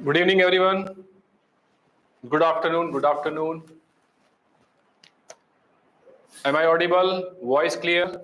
Good evening, everyone. Good afternoon. Good afternoon. Am I audible? Voice clear?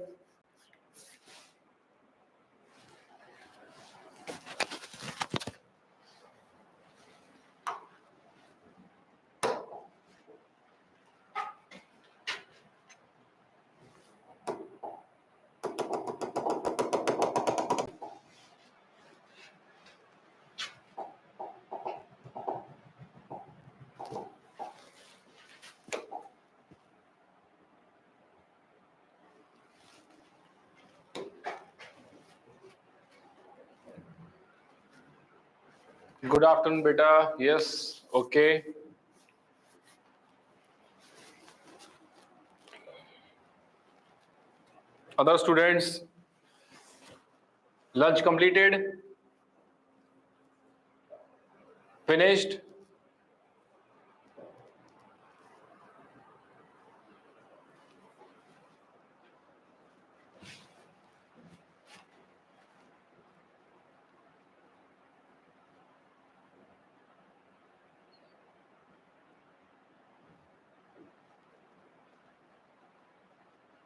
Good afternoon, beta. Yes. Okay. Other students, lunch completed? Finished?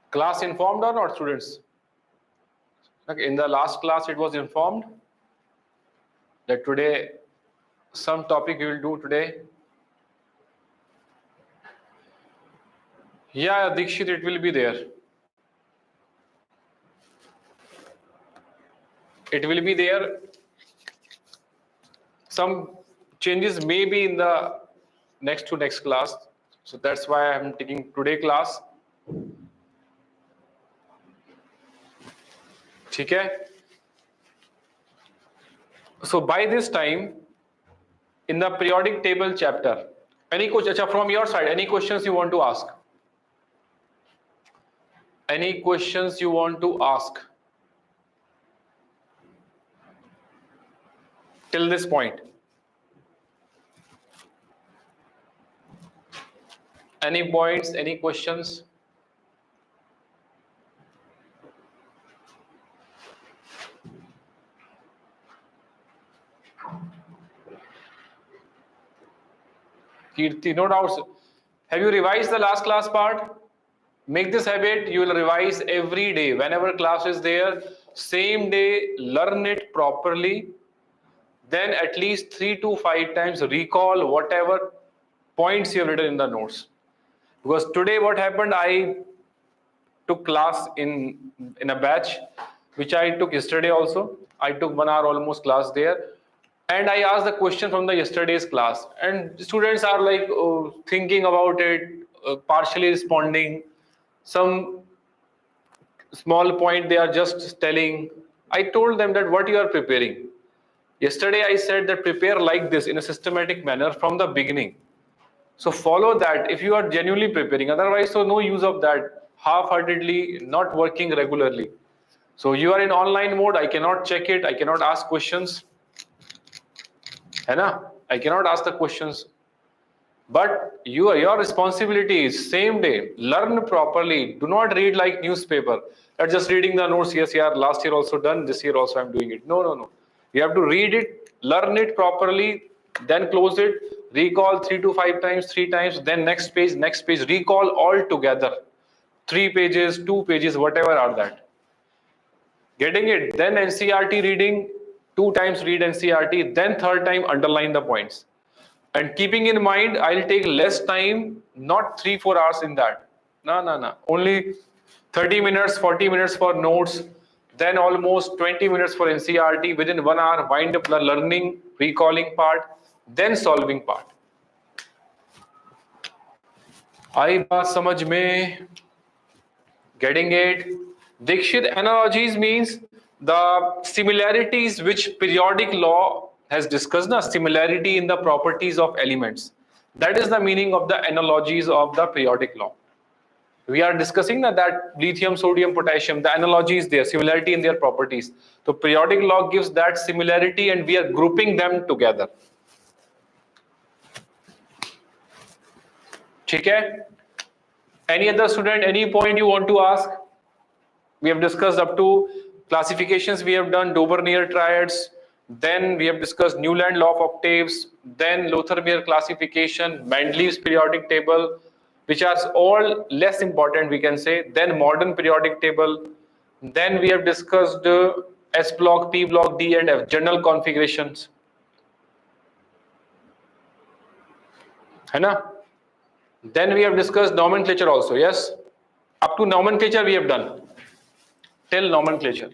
Class informed or not, students? Okay. In the last class, it was informed that today some topic we will do today. Yeah, Dikshit, it will be there. It will be there. Some changes may be in the next class. So that's why I'm taking today class. Okay. So by this time, in the periodic table chapter, any question from your side? Any questions you want to ask? Any questions you want to ask till this point? Any points? Any questions? Kirti, no doubts. Have you revised the last class part? Make this habit. You will revise every day. Whenever class is there, same day, learn it properly. Then at least 3 to 5 times recall whatever points you have written in the notes. Because today what happened, I took class in a batch, which I took yesterday also. I took 1 hour almost class there. And I asked the question from the yesterday's class. And students are like thinking about it, partially responding. Some small point they are just telling. I told them that what you are preparing. Yesterday I said that prepare like this in a systematic manner from the beginning. So follow that if you are genuinely preparing. Otherwise, so no use of that half-heartedly, not working regularly. So you are in online mode. I cannot check it. I cannot ask questions. है ना? I cannot ask the questions. But your responsibility is same day. Learn properly. Do not read like newspaper. Not just reading the notes. Yes, yeah. Last year also done. This year also I'm doing it. No, no, no. You have to read it, learn it properly, then close it. Recall 3 to 5 times, 3 times. Then next page. Recall all together. 3 pages, 2 pages, whatever are that. Getting it. Then NCRT reading. 2 times read NCRT. Then third time underline the points. And keeping in mind, I'll take less time, not 3-4 hours in that. No. Only 30 minutes, 40 minutes for notes, then almost 20 minutes for NCRT. Within 1 hour, wind up the learning, recalling part, then solving part. आई बात समझ में? Getting it? Dikshit, analogies means the similarities which periodic law has discussed, na, similarity in the properties of elements. That is the meaning of the analogies of the periodic law. We are discussing that lithium, sodium, potassium, the analogy is there, similarity in their properties. So periodic law gives that similarity and we are grouping them together. Okay? Any other student, any point you want to ask? We have discussed up to classifications we have done, Dober-Near triads, Then we have discussed Newland law of octaves, then Lothar-Meyer classification, Mendeleev's periodic table, which are all less important, we can say. Then modern periodic table. Then we have discussed S block, P block, D and F, general configurations. है ना? Then we have discussed nomenclature also, yes? Up to nomenclature we have done. Till nomenclature.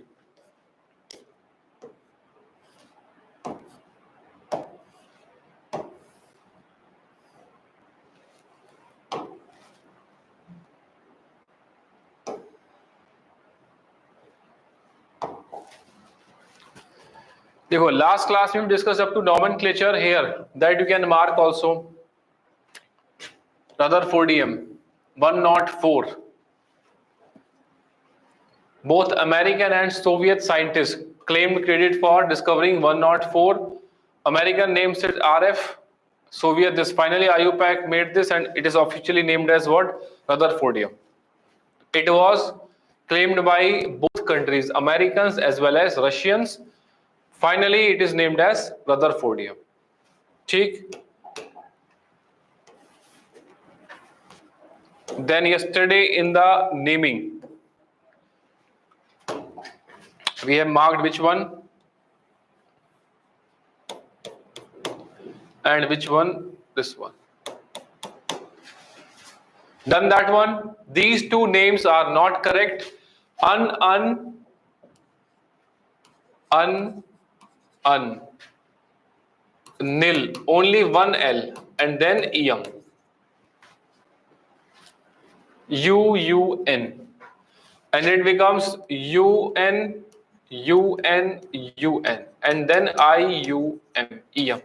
देखो, last class we discussed up to nomenclature here, that you can mark also. Rutherfordium 104. Both American and Soviet scientists claimed credit for discovering 104. American names it RF. Soviet this. Finally IUPAC made this and it is officially named as what? Rutherfordium. It was claimed by both countries, Americans as well as Russians. Finally it is named as Rutherfordium. ठीक? Then yesterday in the naming, we have marked which one and which one, this one. Done that one. These two names are not correct. Nil, only one L and then EM. UUN. And it becomes UN, UN, UN. And then IUM, EM.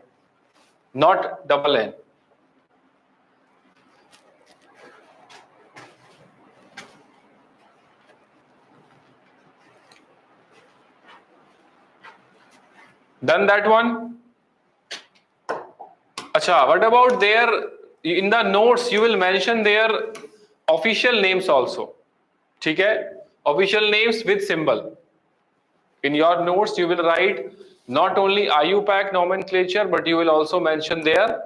Not double N. Done that one? Acha, what about their, in the notes you will mention their official names also. ठीक है? Official names with symbol. In your notes you will write not only IUPAC nomenclature, but you will also mention their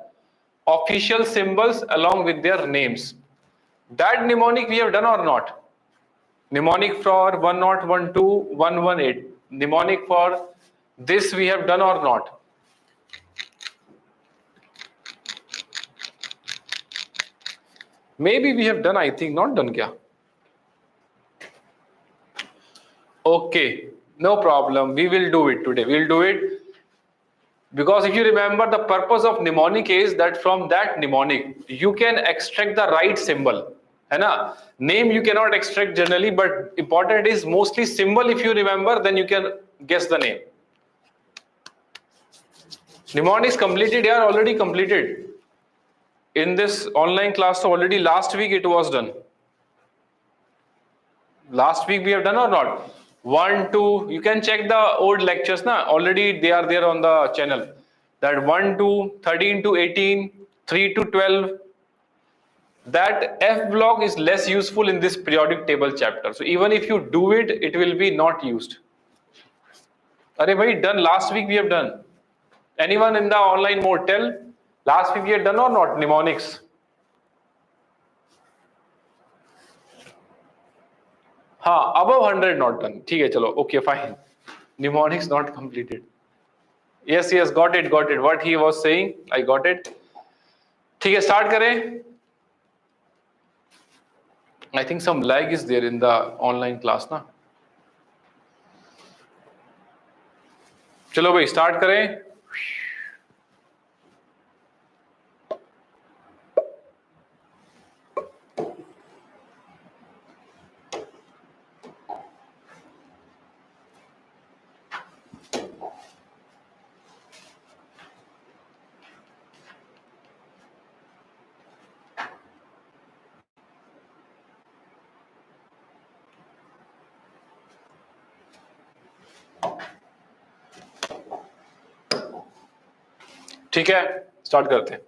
official symbols along with their names. That mnemonic we have done or not? Mnemonic for 1012, 118. Mnemonic for this we have done or not? Maybe we have done, I think not done kya? Okay, no problem. We will do it today. We'll do it. Because if you remember, the purpose of mnemonic is that from that mnemonic, you can extract the right symbol. है ना? Name you cannot extract generally, but important is mostly symbol. If you remember, then you can guess the name. Mnemonic is completed, yeah, already completed. In this online class, so already last week it was done. Last week we have done or not? 1, 2, you can check the old lectures, na? Already they are there on the channel. That 1, 2, 13 to 18, 3 to 12. That F block is less useful in this periodic table chapter. So even if you do it, it will be not used. Arey bhai, done last week we have done. Anyone in the online mode tell? Last week we had done or not mnemonics? हाँ, above 100 not done. ठीक है, चलो, okay, fine. Mnemonics not completed. Yes, got it. What he was saying, I got it. ठीक है, start करें. I think some lag is there in the online class, ना? चलो भाई, start करें. ठीक है, स्टार्ट करते हैं.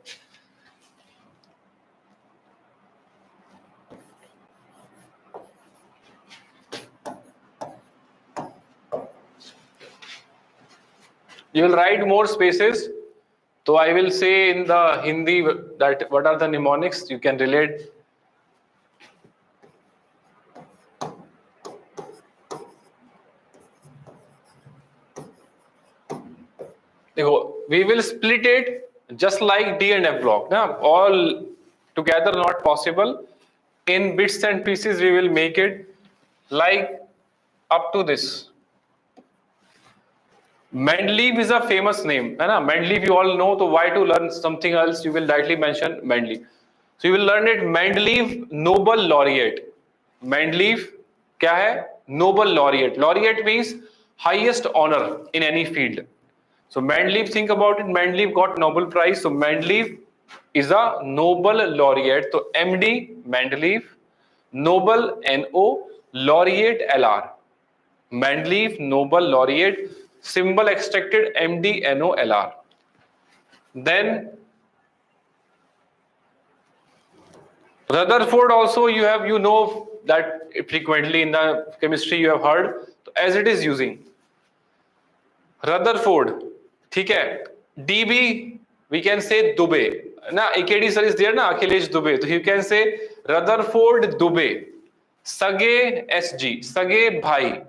You will write more spaces. So I will say in the Hindi that what are the mnemonics you can relate. We will split it just like D and F block. Now, all together not possible. In bits and pieces, we will make it like up to this. Mendeleev is a famous name. है ना? Mendeleev you all know. So why to learn something else? You will directly mention Mendeleev. So you will learn it. Mendeleev Nobel Laureate. Mendeleev क्या है? Nobel Laureate. Laureate means highest honor in any field. So Mendeleev, think about it. Mendeleev got Nobel Prize. So Mendeleev is a Nobel laureate. So MD Mendeleev, Nobel NO, laureate LR. Mendeleev Nobel laureate, symbol extracted MD NO LR. Then Rutherford also you know that frequently in the chemistry you have heard. So as it is using Rutherford, ठीक है. DB we can say Dubé ना. AKD sir is there ना, Akhilesh Dubé. तो you can say Rutherford Dubé, सगे SG, सगे भाई.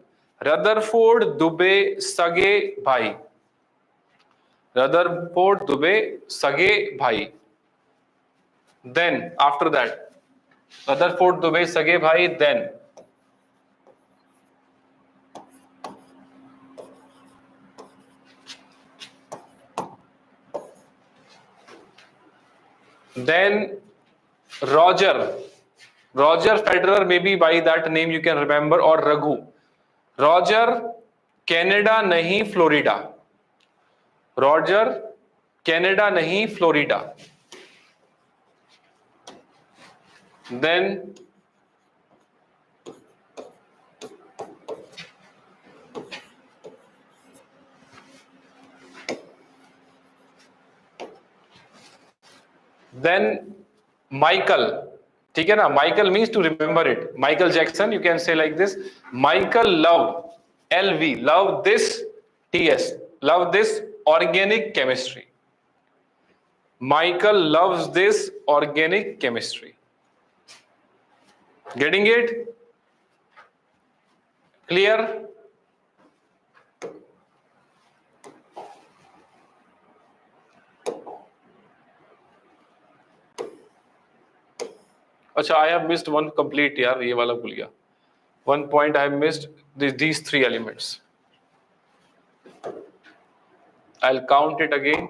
Rutherford Dubé सगे भाई. Rutherford Dubé सगे भाई. Then after that Rutherford Dubé सगे भाई. Then Roger Federer, maybe by that name you can remember, or Raghu. Roger Canada नहीं Florida. Roger Canada नहीं Florida. Then Michael, ठीक है ना. Michael means to remember it. Michael Jackson, you can say like this. Michael love LV, love this TS, love this organic chemistry. Michael loves this organic chemistry. Getting it? Clear? अच्छा, I have missed one complete यार, ये वाला भूल गया. One point I have missed, these three elements. I'll count it again.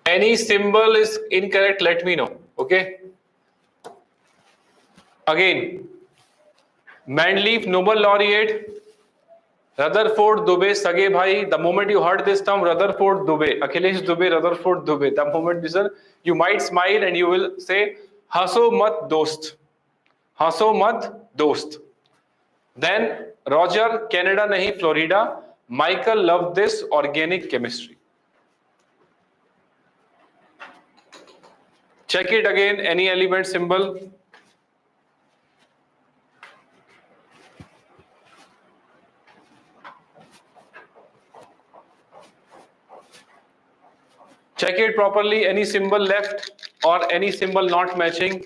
Any symbol is incorrect, let me know. Okay. Again, Mendeleev Nobel laureate, Rutherford Dubé सगे भाई. The moment you heard this term Rutherford Dubé, Akhilesh Dubé, Rutherford Dubé, the moment you might smile and you will say हंसो मत दोस्त, हंसो मत दोस्त. Then Roger Canada नहीं Florida. Michael loved this organic chemistry. Check it again, any element symbol. Check it properly, any symbol left or any symbol not matching.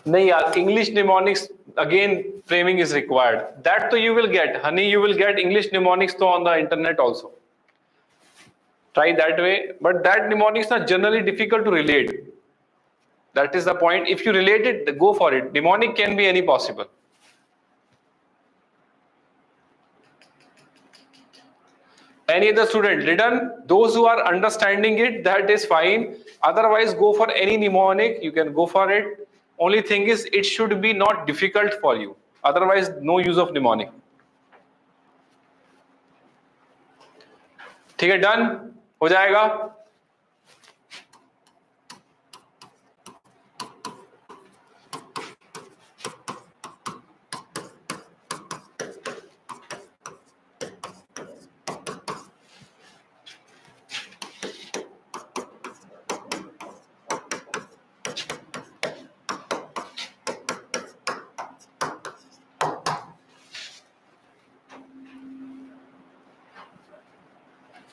नहीं यार, English mnemonics again framing is required. That तो you will get, honey, you will get English mnemonics तो on the internet also. Try that way, but that mnemonics are generally difficult to relate. That is the point. If you relate it, go for it. Mnemonic can be any possible. Any other student written? Those who are understanding it, that is fine. Otherwise, go for any mnemonic. You can go for it. Only thing is, it should be not difficult for you. Otherwise, no use of mnemonic. ठीक है, done हो जाएगा.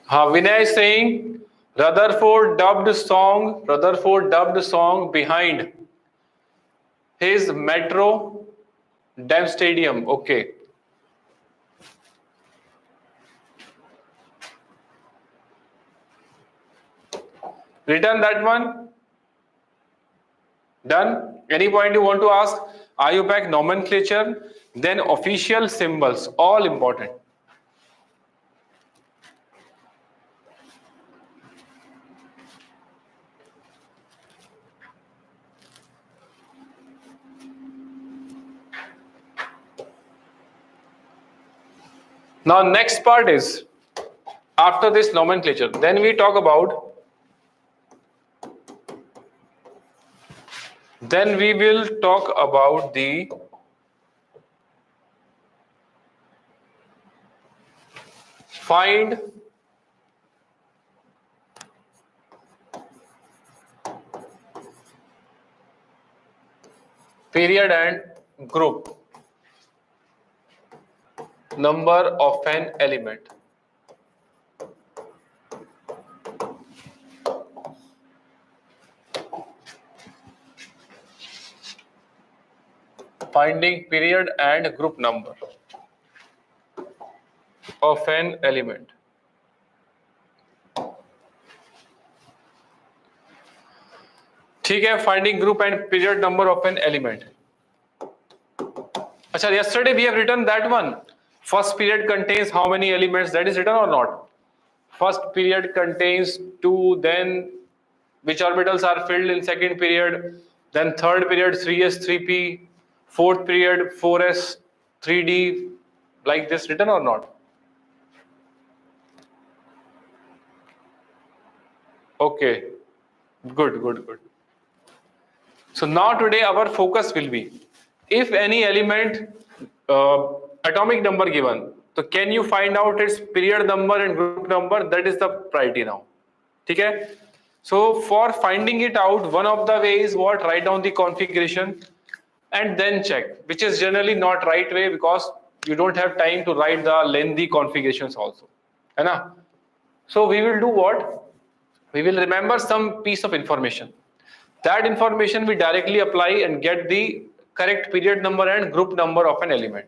Vinay is saying Rutherford dubbed song behind his Metro Dam Stadium. Okay. Return that one. Done. Any point you want to ask? IUPAC nomenclature, then official symbols, all important. Now next part is, after this nomenclature, then we talk about, then we will talk about the find period and group number of an element. Finding period and group number of an element. ठीक है, finding group and period number of an element. अच्छा, yesterday we have written that one. First period contains how many elements? That is written or not? First period contains 2, then which orbitals are filled in second period, then third period 3s 3p, fourth period 4s 3d, like this, written or not? Okay, good. So now today our focus will be, if any element atomic number given, so can you find out its period number and group number? That is the priority now. Okay. So for finding it out, one of the ways is what, write down the configuration and then check, which is generally not right way because you don't have time to write the lengthy configurations also. है ना? So we will do what? We will remember some piece of information. That information we directly apply and get the correct period number and group number of an element.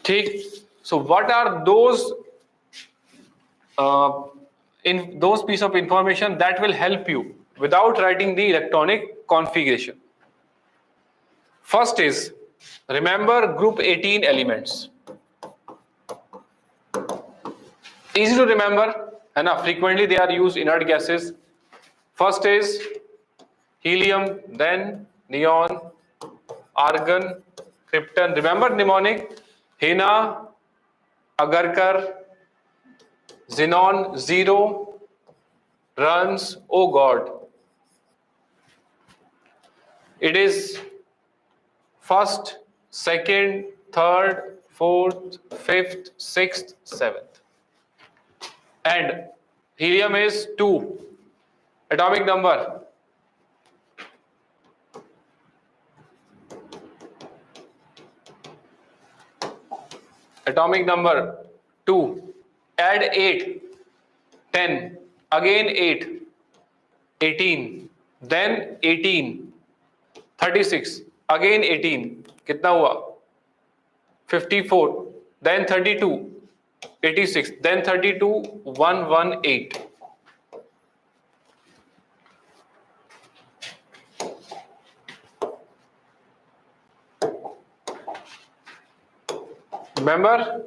Okay. So what are those in those piece of information that will help you without writing the electronic configuration? First is, remember group 18 elements. Easy to remember, and frequently they are used inert gases. First is helium, then neon, argon, krypton. Remember mnemonic? Hina, agarkar, xenon, 0, runs, oh God. It is first, second, third, fourth, fifth, sixth, seventh. And helium is 2. Atomic number. Atomic number 2. Add 8. 10. Again 8. 18. Then 18. 36. Again 18. कितना हुआ? 54. Then 32. 86. Then 32. 118. Remember?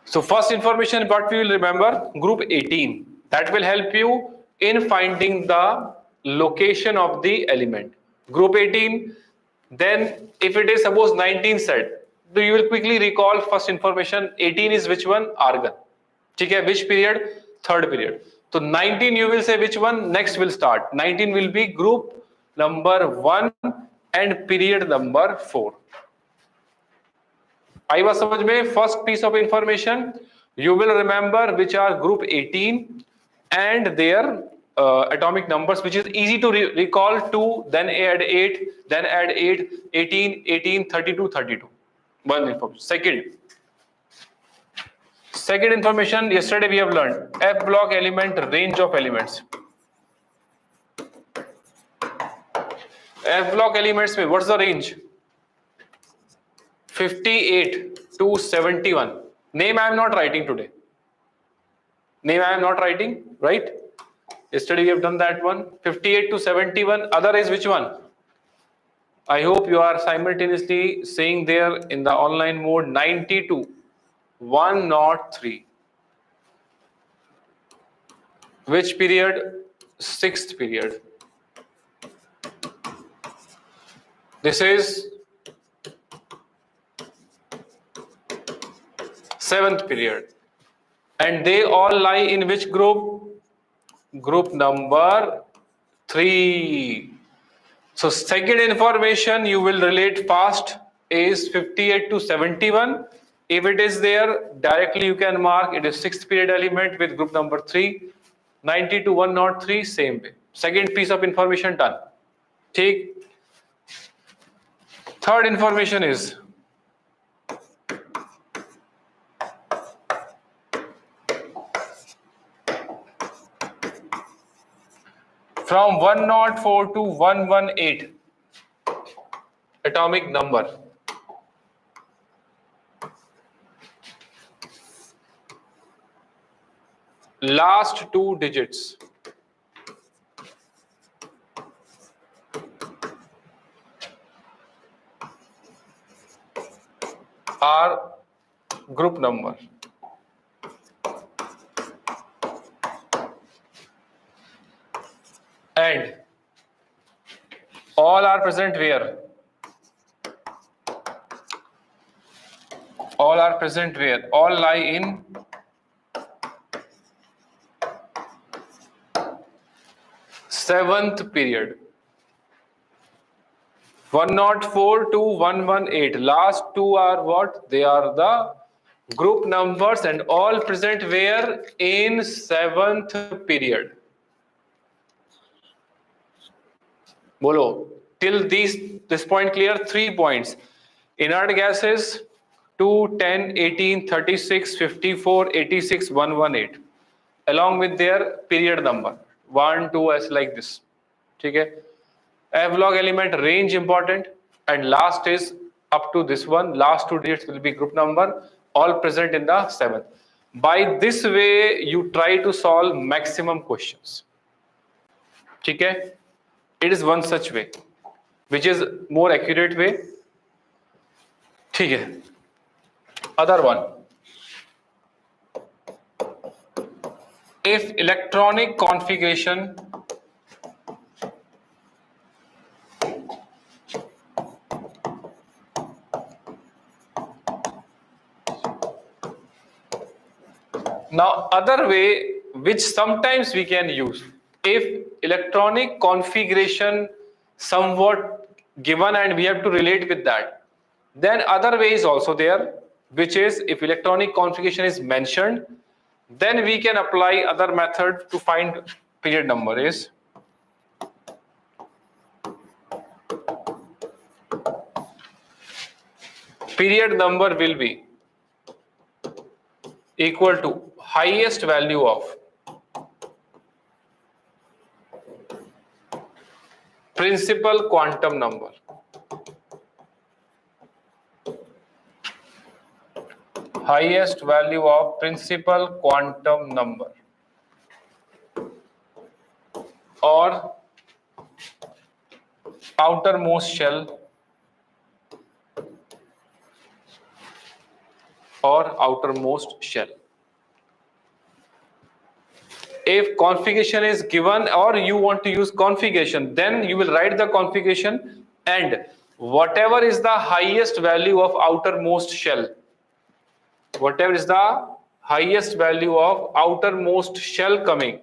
So first information what we will remember, group 18. That will help you in finding the location of the element. Group 18. Then if it is suppose 19 said, so you will quickly recall first information. 18 is which one? Argon. ठीक है, which period? Third period. So 19 you will say which one? Next will start. 19 will be group number 1 and period number 4. आई बात समझ में? First piece of information, You will remember which are group 18 and their atomic numbers, which is easy to recall. 2, then add 8, then add 8, 18, 18, 32, 32. One information. Second information, yesterday we have learned F block element, range of elements. F block elements में what's the range? 58 to 71. Name I am not writing today. Name I am not writing, right? Yesterday we have done that one. 58 to 71. Other is which one? I hope you are simultaneously saying there in the online mode 90 to 103. Which period? Sixth period. This is seventh period. And they all lie in which group? Group number 3. So second information you will relate fast is 58 to 71. If it is there, directly you can mark it is sixth period element with group number 3. 90 to 103, same way. Second piece of information done. Take. Third information is from 104 to 118 atomic number. Last 2 digits are group number. And all are present where? All are present where? All lie in seventh period. 104 to 118. Last 2 are what? They are the group numbers and all present where? In seventh period. Bolo. Till this point clear? 3 points. Inert gases 2, 10, 18, 36, 54, 86, 118. Along with their period number. 1, 2 as like this. Okay? F log element range important, and last is up to this one. Last 2 digits will be group number, all present in the seventh. By this way, you try to solve maximum questions. Okay? It is one such way, which is more accurate way. Okay? Other one. If electronic configuration now other way which sometimes we can use, if electronic configuration somewhat given and we have to relate with that, then other way is also there, which is if electronic configuration is mentioned, then we can apply other method to find period number is period number will be equal to highest value of principal quantum number. Highest value of principal quantum number or outermost shell or outermost shell. If configuration is given or you want to use configuration, then you will write the configuration and whatever is the highest value of outermost shell, whatever is the highest value of outermost shell coming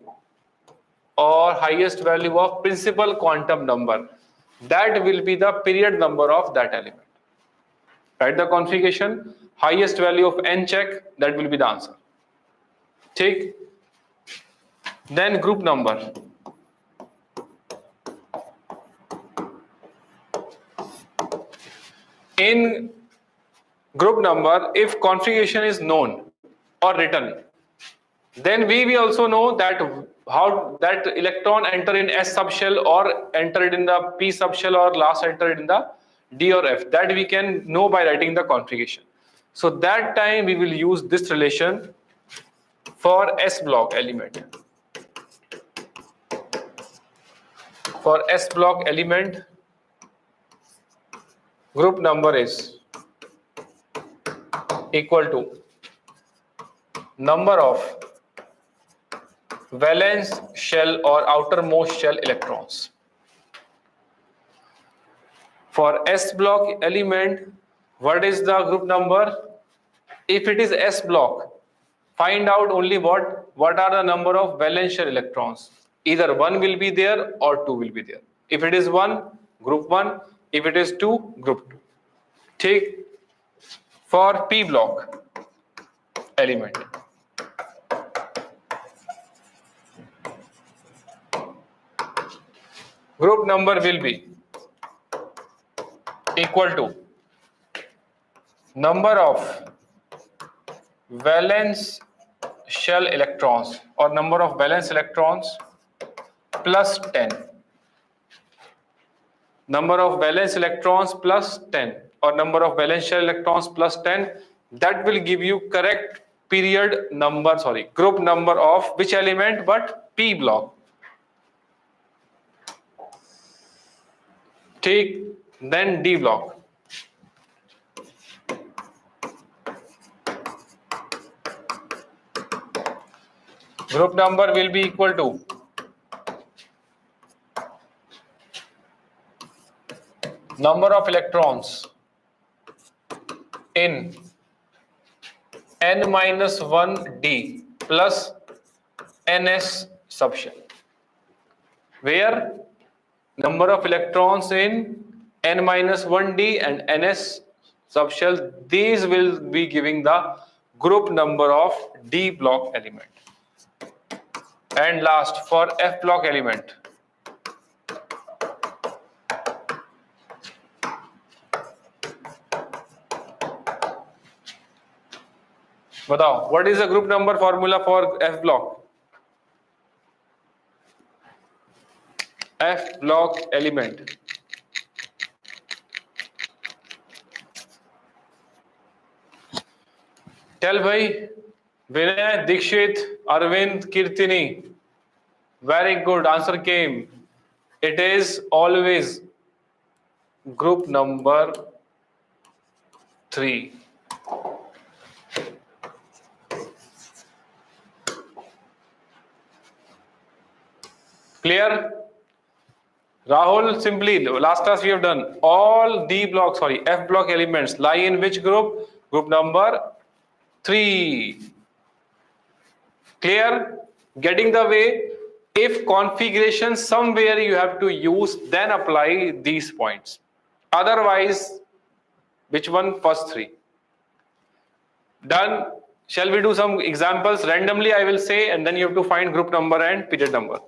or highest value of principal quantum number, that will be the period number of that element. Write the configuration, highest value of n check, that will be the answer. ठीक. Then group number. In group number, if configuration is known or written, then we also know that how that electron enter in S subshell or entered in the P subshell or last entered in the D or F. That we can know by writing the configuration. So that time we will use this relation for S block element. For S block element, group number is equal to number of valence shell or outermost shell electrons. For S block element, what is the group number? If it is S block, find out only what are the number of valence shell electrons. Either 1 will be there or 2 will be there. If it is 1, group 1. If it is 2, group 2. Take for P block element. Group number will be equal to number of valence shell electrons or number of valence electrons plus 10. Number of valence electrons plus 10 or number of valence shell electrons plus 10, that will give you correct group number of which element? But P block. Take then D block. Group number will be equal to number of electrons in n-1d plus ns subshell, where number of electrons in n-1d and ns subshell, these will be giving the group number of D block element. And last, for F block element, बताओ, what is the group number formula for F block? F block element. Tell bhai, Vinay, Dikshit, Arvind, Kirtini. Very good, answer came. It is always group number 3. Clear? Rahul, simply, last class we have done. All F block elements lie in which group? Group number 3. Clear? Getting the way? If configuration somewhere you have to use, then apply these points. Otherwise, which one? First 3. Done. Shall we do some examples? Randomly I will say, and then you have to find group number and period number.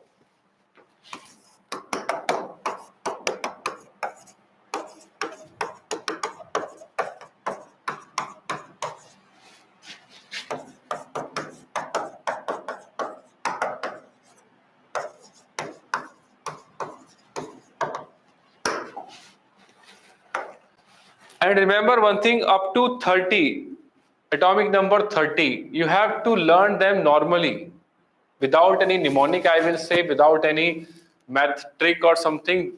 And remember one thing, up to 30, atomic number 30, you have to learn them normally, without any mnemonic, I will say, without any math trick or something.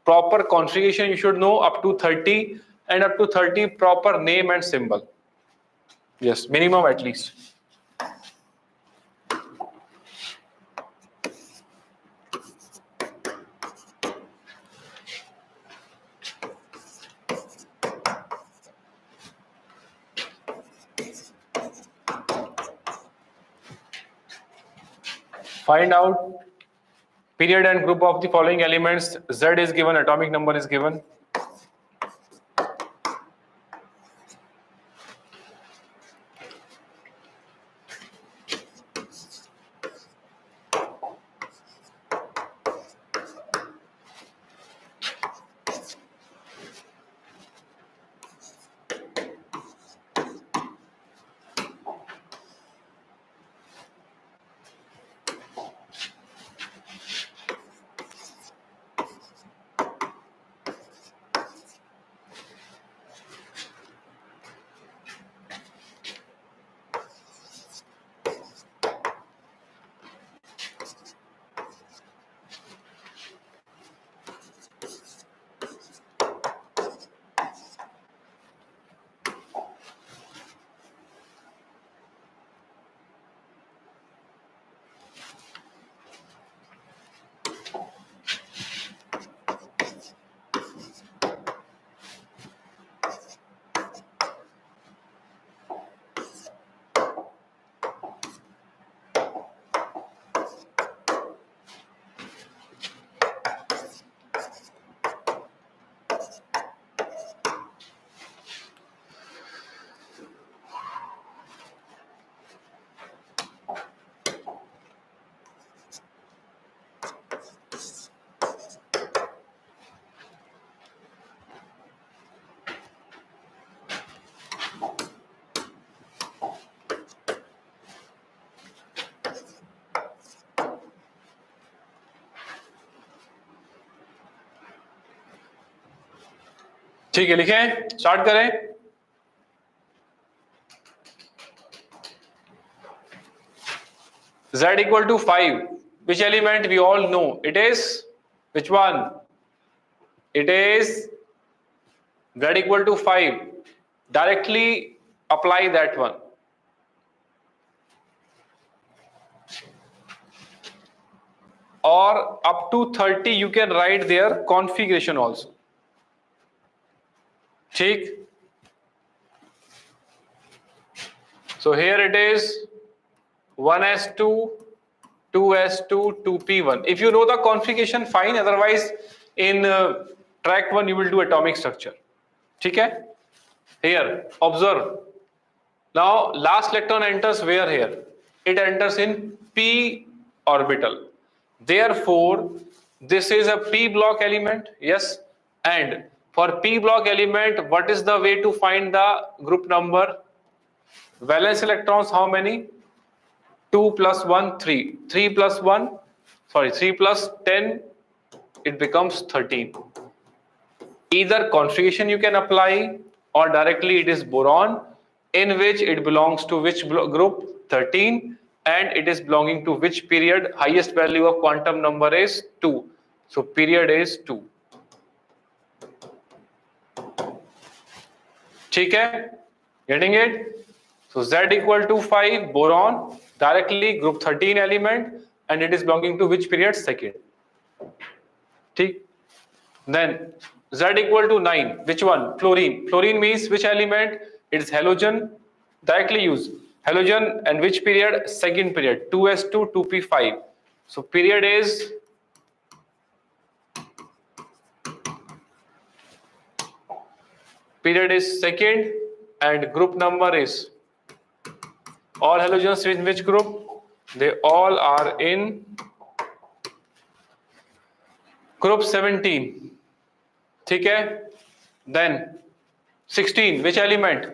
Proper configuration you should know up to 30, and up to 30 proper name and symbol. Yes, minimum at least. Find out period and group of the following elements. Z is given, atomic number is given. ठीक है, लिखें, start करें। Z equal to 5. Which element we all know? It is which one? It is Z equal to 5. Directly apply that one. Or up to 30 you can write their configuration also. ठीक. So here it is 1s2, 2s2, 2p1. If you know the configuration, fine. Otherwise, in track 1 you will do atomic structure. ठीक है? Here, observe. Now, last electron enters where here? It enters in p orbital. Therefore, this is a p block element. Yes. And for p block element, what is the way to find the group number? Valence electrons, how many? 2 plus 1, 3. 3 plus 1, sorry, 3 plus 10, it becomes 13. Either configuration you can apply or directly it is boron, in which it belongs to which group? 13, and it is belonging to which period? Highest value of quantum number is 2. So period is 2. ठीक है? Getting it? So Z equal to 5, boron, directly group 13 element, and it is belonging to which period? Second. ठीक? Then Z equal to 9, which one? Fluorine. Fluorine means which element? It is halogen. Directly use halogen, and which period? Second period. 2s2, 2p5. So period is second, and group number is, all halogens in which group? They all are in group 17. ठीक है? Then 16, which element?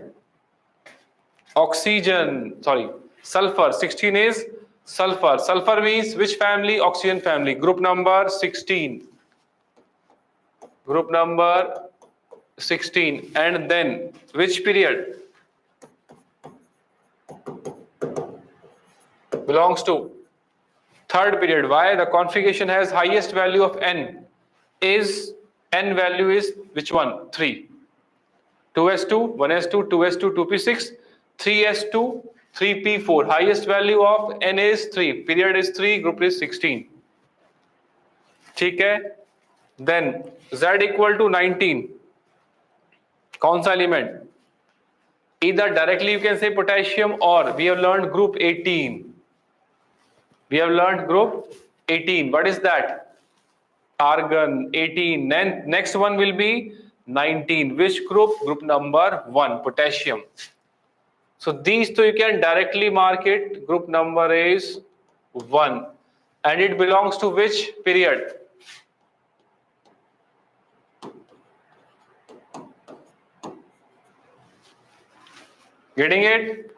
Oxygen, sorry, sulfur. 16 is sulfur. Sulfur means which family? Oxygen family. Group number 16. Group number 16. And then which period? Belongs to third period. Why? The configuration has highest value of n. N value is which one? 3. 2s2, 1s2, 2s2, 2p6, 3s2, 3p4. Highest value of n is 3. Period is 3. Group is 16. ठीक है? Then Z equal to 19. कौन सा element? Either directly you can say potassium, or we have learned group 18. We have learned group 18. What is that? Argon. 18. Then next one will be 19. Which group? Group number 1, potassium. So these two you can directly mark it. Group number is 1, and it belongs to which period? Getting it?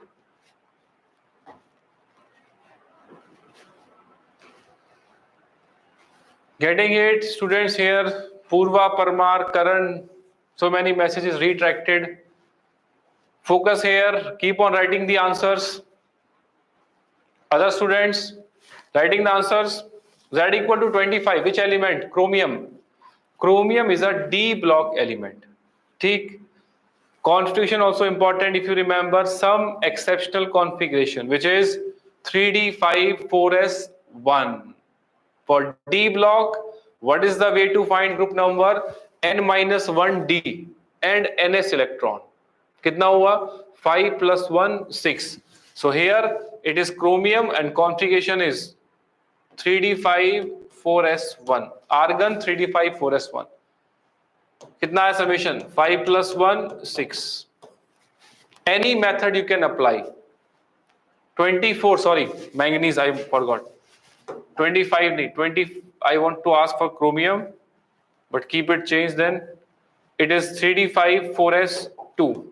Getting it, students here? Purva, Parmar, Karan, so many messages retracted. Focus here, keep on writing the answers. Other students, writing the answers. Z equal to 25, which element? Chromium. Chromium is a D block element. ठीक? Constitution also important, if you remember, some exceptional configuration, which is 3d5 4s1. For D block, what is the way to find group number? n-1d and ns electron. कितना हुआ? 5 plus 1, 6. So here it is chromium, and configuration is 3d5 4s1. Argon 3d5 4s1. कितना है summation? 5 plus 1, 6. Any method you can apply. 24, sorry, manganese, I forgot. 25 need. 20, I want to ask for chromium, but keep it changed then. It is 3d5 4s2.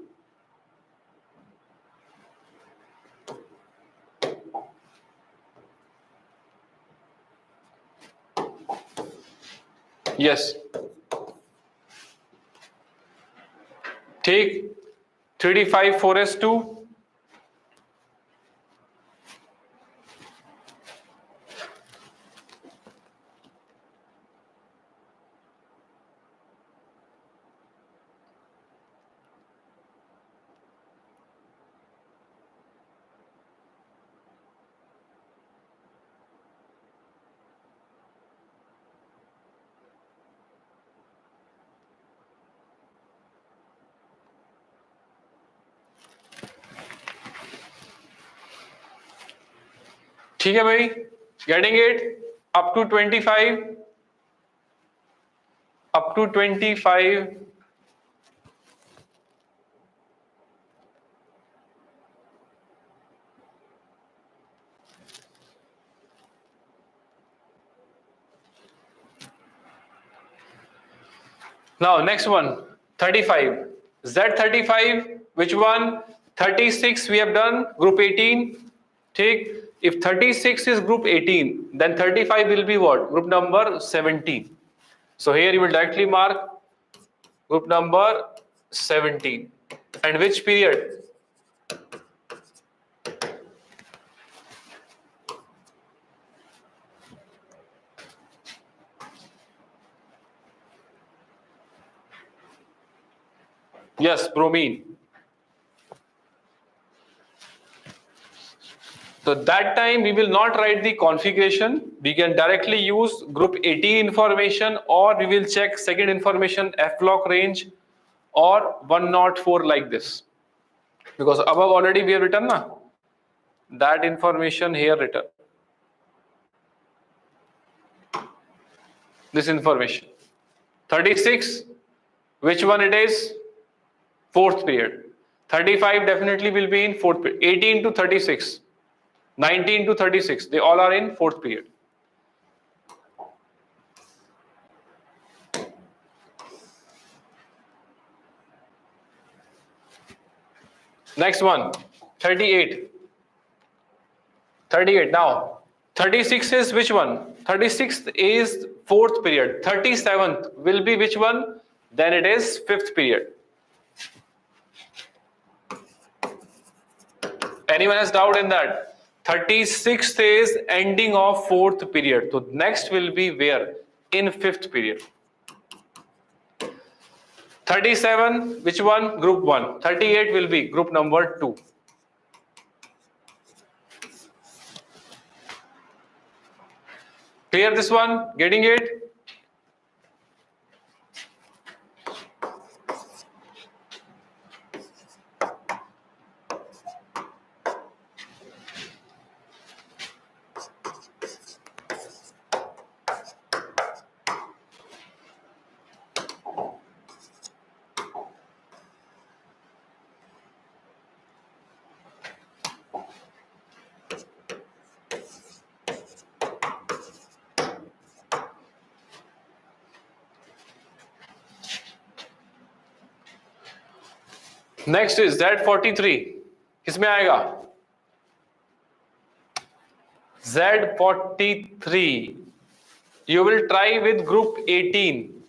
Yes. ठीक, 3d5 4s2, ठीक है भाई, getting it, up to 25, up to 25. Now next one, 35. Z35, which one? 36 we have done, group 18. ठीक, if 36 is group 18, then 35 will be what? Group number 17. So here you will directly mark group number 17. And which period? Yes, bromine. So that time we will not write the configuration. We can directly use group 18 information, or we will check second information F block range or 104 like this. Because above already we have written na, that information here written. This information. 36, which one it is? Fourth period. 35 definitely will be in fourth period. 18 to 36. 19 to 36, they all are in fourth period. Next one, 38. 38. Now, 36 is which one? 36th is fourth period. 37th will be which one? Then it is fifth period. Anyone has doubt in that? 36th is ending of fourth period. So next will be where? In fifth period. 37, which one? Group 1. 38 will be group number 2. Clear this one? Getting it? Next is Z43, किसमें आएगा? Z43, you will try with group 18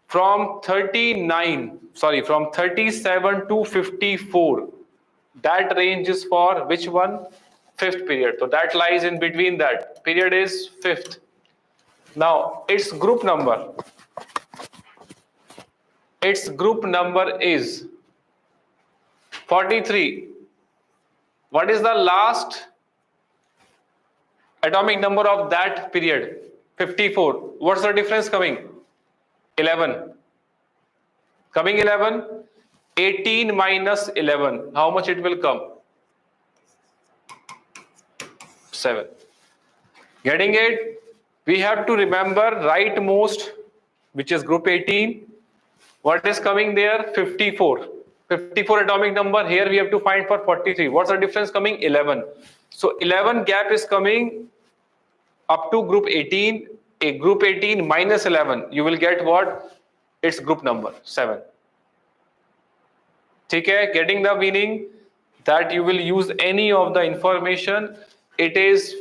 from 37 to 54. That range is for which one? Fifth period. So that lies in between, that period is fifth. Now its group number is 43. What is the last atomic number of that period? 54. What's the difference coming? 11. Coming 11. 18 minus 11. How much it will come? 7. Getting it? We have to remember rightmost, which is group 18. What is coming there? 54. 54 atomic number. Here we have to find for 43. What's the difference coming? 11. So 11 gap is coming up to group 18. A group 18 minus 11, you will get what? Its group number 7. ठीक है? Getting the meaning that you will use any of the information. It is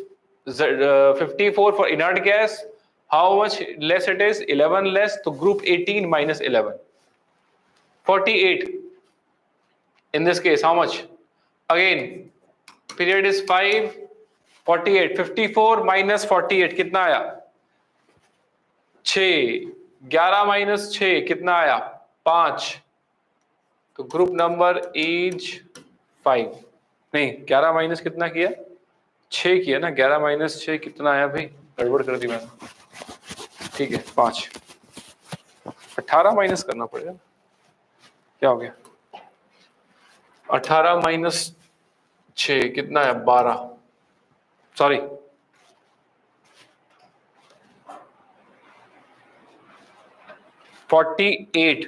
54 for inert gas. How much less it is? 11 less. So group 18 minus 11. 48. In this case, how much? Again, period is 548. 54 minus 48 कितना आया? 6. 11 minus 6 कितना आया? 5. तो group number is 5. नहीं, 11 minus कितना किया? 6 किया ना. 11 माइनस 6 कितना आया भाई? गड़बड़ कर दी मैंने. ठीक है, 5. 18 माइनस करना पड़ेगा. क्या हो गया? 18 माइनस 6 कितना है? 12. Sorry, 48.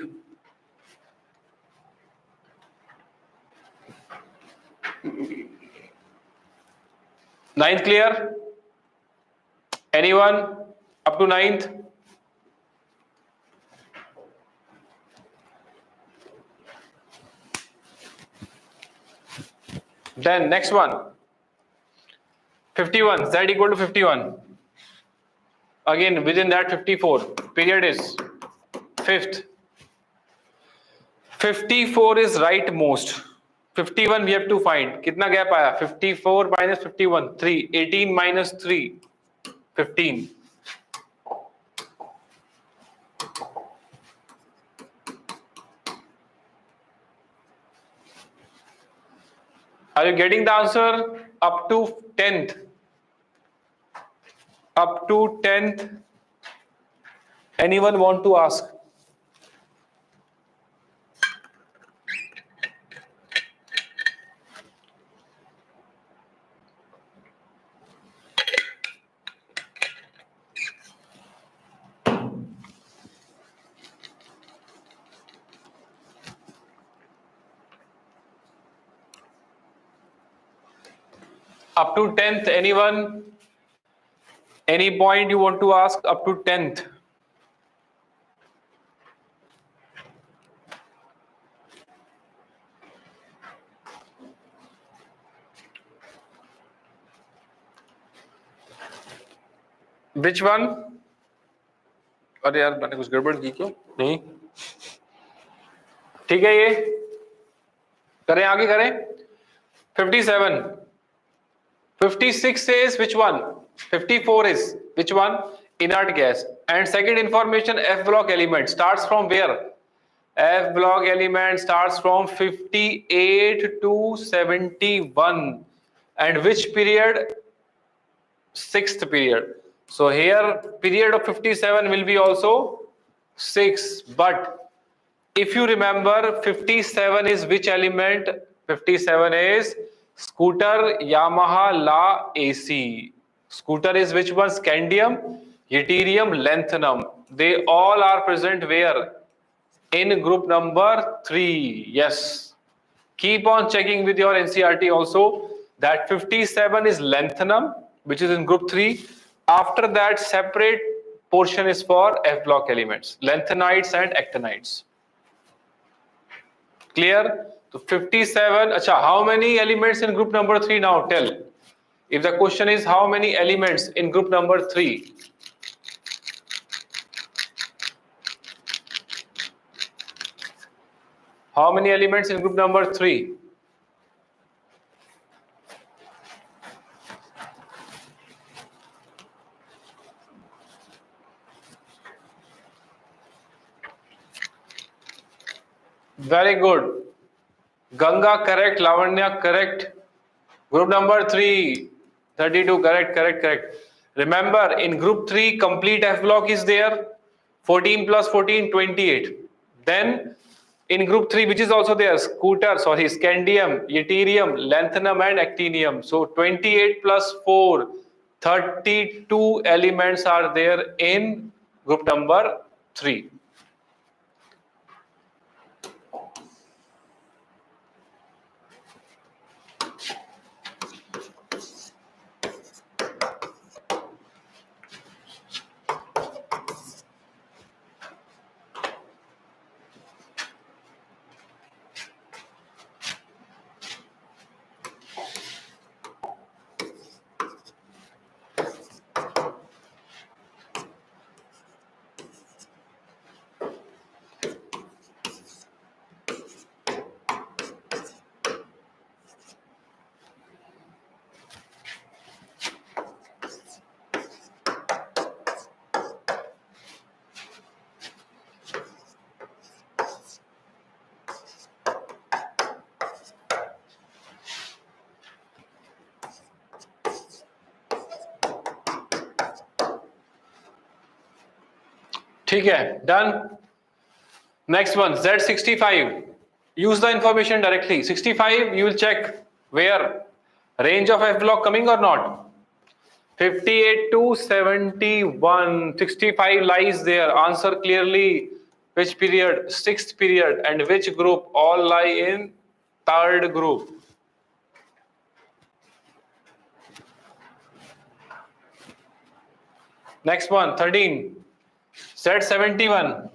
Ninth clear? Anyone up to ninth? Then next one, 51. Z equal to 51. Again, within that 54. Period is 5th. 54 is rightmost. 51 we have to find. कितना गैप आया? 54 minus 51, 3. 18 minus 3, 15. Are you getting the answer? Up to 10th. Up to 10th. Anyone want to ask? Up to 10th, anyone? Any point you want to ask up to 10th? Which one? अरे यार, मैंने कुछ गड़बड़ की क्या? नहीं. ठीक है, ये करें, आगे करें. 57. 56 says which one? 54 is which one? Inert gas. And second information, F block element starts from where? F block element starts from 58 to 71. And which period? 6th period. So here period of 57 will be also 6. But if you remember, 57 is which element? 57 is Scooter Yamaha La AC. Scooter is which one? Scandium, Yttrium, Lanthanum. They all are present where? In group number 3. Yes. Keep on checking with your NCRT also that 57 is Lanthanum, which is in group 3. After that, separate portion is for F block elements, lanthanides and actinides. Clear? So 57. Acha, how many elements in group number 3 now? Tell. If the question is how many elements in group number 3? How many elements in group number 3? Very good. Ganga correct, Lavanya correct. Group number 3, 32 correct. Remember, in group 3, complete F block is there. 14 plus 14, 28. Then in group 3, which is also there, scandium, yttrium, lanthanum and actinium. So 28 plus 4, 32 elements are there in group number 3. ठीक है, done. Next one, Z65. Use the information directly. 65, you will check where range of F block coming or not. 58 to 71. 65 lies there. Answer clearly. Which period? Sixth period. And which group? All lie in third group. Next one, 13. Z71.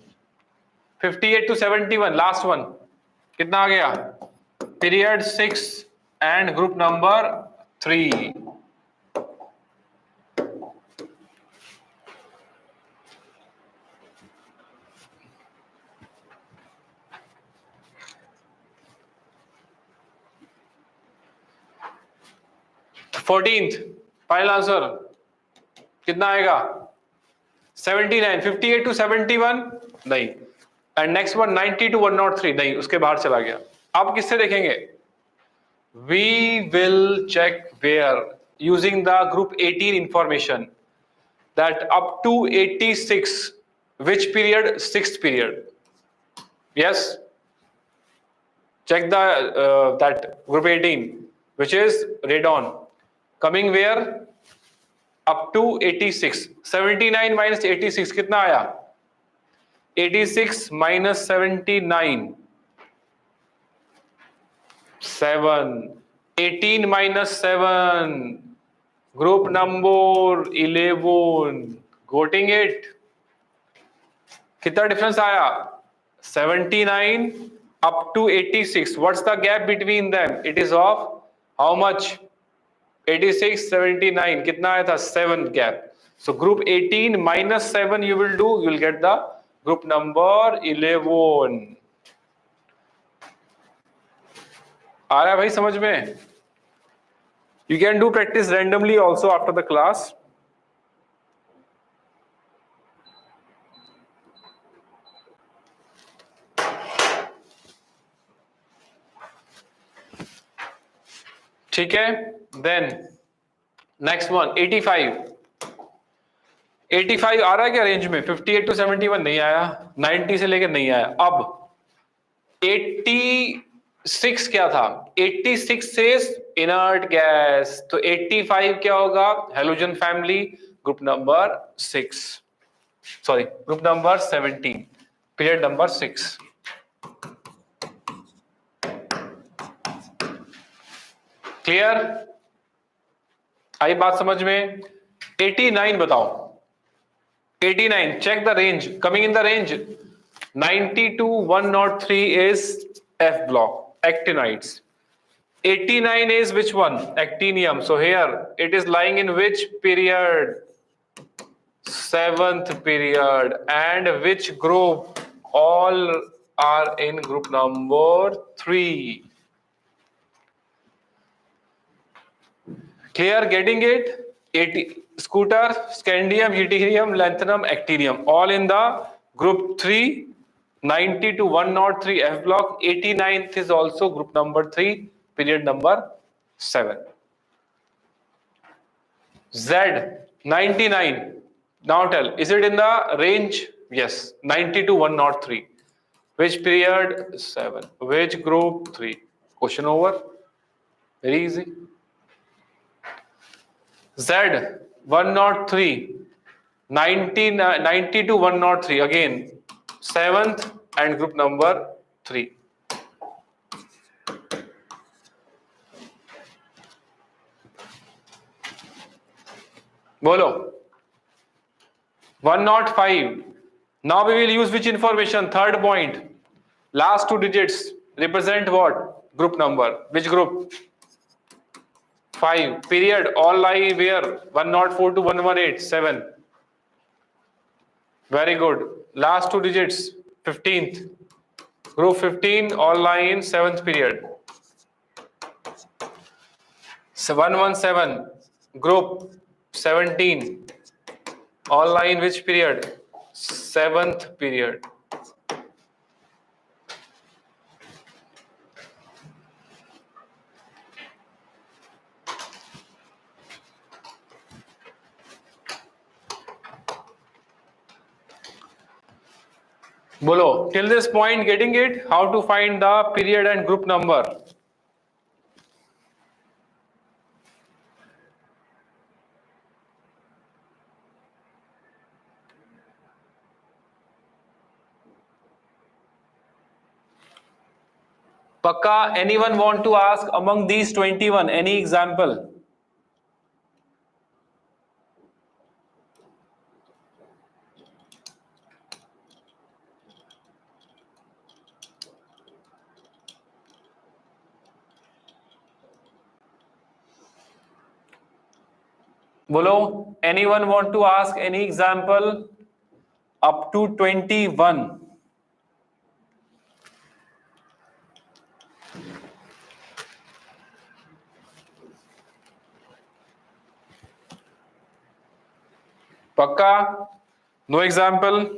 58 to 71. Last one. कितना आ गया? Period 6 and group number 3. Fourteenth final answer कितना आएगा? 79. 58 to 71 नहीं. And next one 90 to 103 नहीं, उसके बाहर चला गया. अब किससे देखेंगे? We will check where using the group 18 information that up to 86 which period? Sixth period. Yes, check the that group 18 which is read on coming where up to 86. 79 minus 86 कितना आया? 86 minus 79 7. 18 minus 7 group number 11. Getting it? कितना difference आया? 79 up to 86. What's the gap between them? It is of how much? 86, 79. कितना आया था? 7 gap. So group 18 minus 7 you will do. You will get the group number 11. आ रहा है भाई समझ में? You can do practice randomly also after the class. ठीक है. Then next one 85. 85 आ रहा है क्या रेंज में? 58 टू 71 नहीं आया. 90 से लेकर नहीं आया. अब 86 क्या था? 86 से इनर्ट गैस. तो 85 क्या होगा? Halogen family group number 6, sorry group number 17 period number 6. Clear? आई बात समझ में? 89 बताओ. 89 check the range coming in the range 90 to 103 is F block actinides. 89 is which one? Actinium. So here it is lying in which period? 7th period. And which group? All are in group number 3. Clear? Getting it? 80 scooter, scandium, heterium, lanthanum, actinium, all in the group 3. 90 to 103 F block. 89th is also group number 3, period number 7. Z 99. Now tell, is it in the range? Yes, 90 to 103. Which period? 7. Which group? 3. Question over. Very easy. Z 103. 90 to 103 again 7th and group number 3. Bolo 105. Now we will use which information? Third point, last 2 digits represent what? Group number. Which group? 5. Period all lie where? 104 to 118 7. Very good. Last 2 digits 15th. Group 15 all lie in 7th period. So 117. Group 17 all lie in which period? 7th period. बोलो, till this point getting it? How to find the period and group number? Pakka, anyone want to ask among these 21 any example? Bolo, anyone want to ask any example up to 21? Pakka? No example?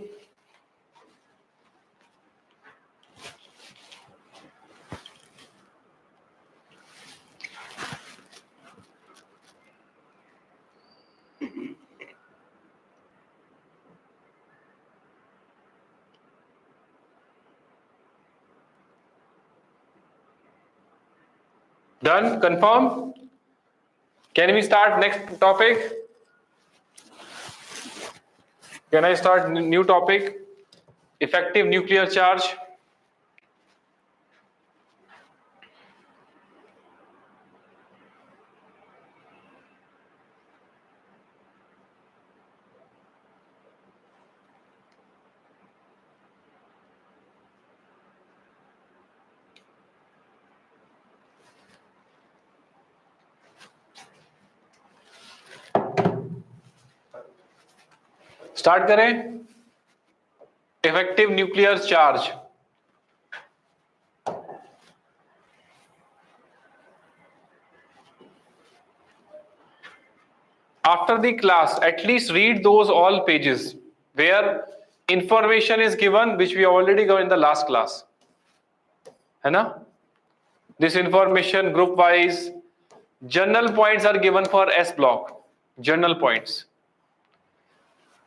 Done? Confirm? Can we start next topic? Can I start new topic? Effective nuclear charge. Start करें. Effective nuclear charge. After the class, at least read those all pages where information is given which we already got in the last class. है ना? This information group wise, journal points are given for S block. Journal points.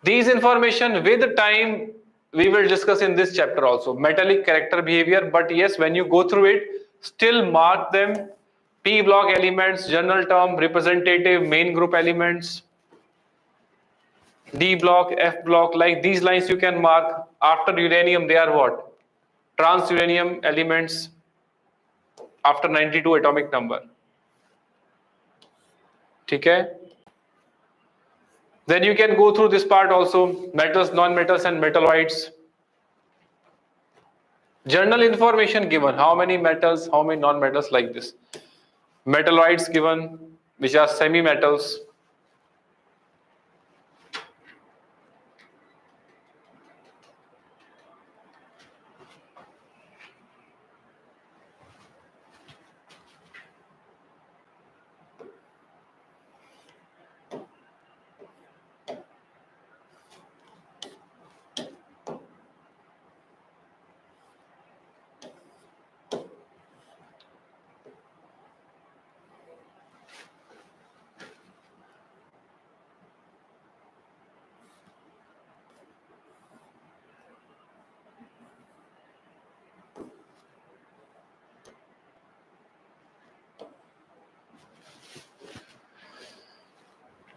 These information with time we will discuss in this chapter also. Metallic character behavior, but yes, when you go through it, still mark them. P block elements, general term, representative, main group elements. D block, F block, like these lines you can mark. After uranium, they are what? Trans uranium elements after 92 atomic number. Okay? Then you can go through this part also, metals, non-metals and metalloids. General information given, how many metals, how many non-metals, like this. Metalloids given, which are semi-metals.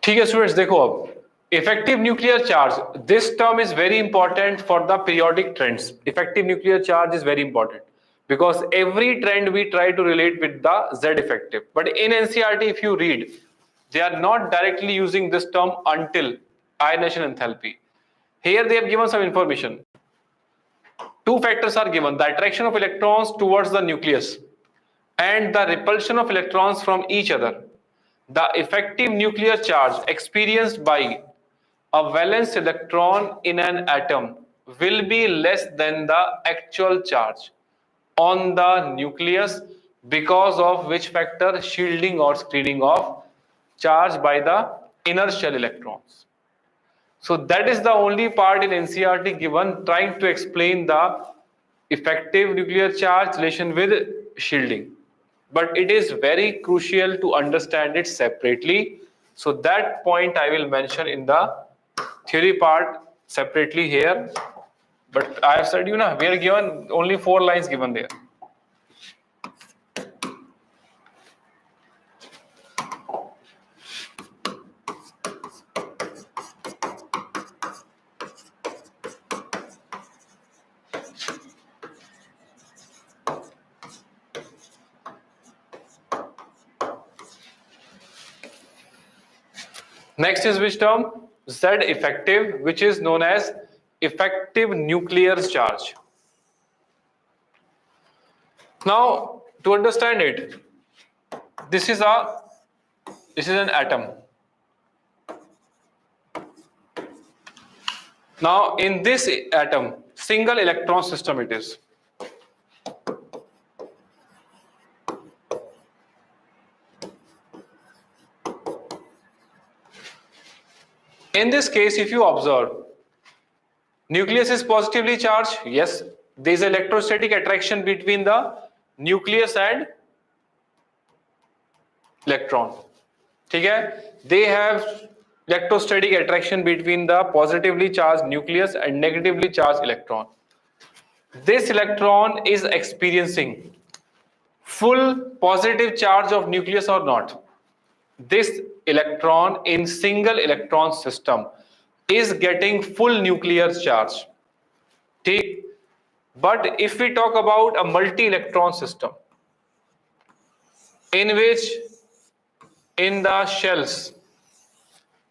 ठीक है students, देखो अब effective nuclear charge, this term is very important for the periodic trends. Effective nuclear charge is very important because every trend we try to relate with the Z effective, but in NCERT if you read, they are not directly using this term until ionization enthalpy. Here they have given some information. Two factors are given: the attraction of electrons towards the nucleus and the repulsion of electrons from each other. The effective nuclear charge experienced by a valence electron in an atom will be less than the actual charge on the nucleus, because of which factor? Shielding or screening of charge by the inner shell electrons. So that is the only part in NCERT given trying to explain the effective nuclear charge relation with shielding. But it is very crucial to understand it separately. So that point I will mention in the theory part separately here. But I have said you know, we are given only 4 lines given there. Next is which term? Z effective, which is known as effective nuclear charge. Now, to understand it, this is an atom. Now, in this atom, single electron system it is. In this case, if you observe, nucleus is positively charged. Yes, there is electrostatic attraction between the nucleus and electron. Okay? They have electrostatic attraction between the positively charged nucleus and negatively charged electron. This electron is experiencing full positive charge of nucleus or not. This electron in single electron system is getting full nuclear charge. Okay? But if we talk about a multi-electron system, in which in the shells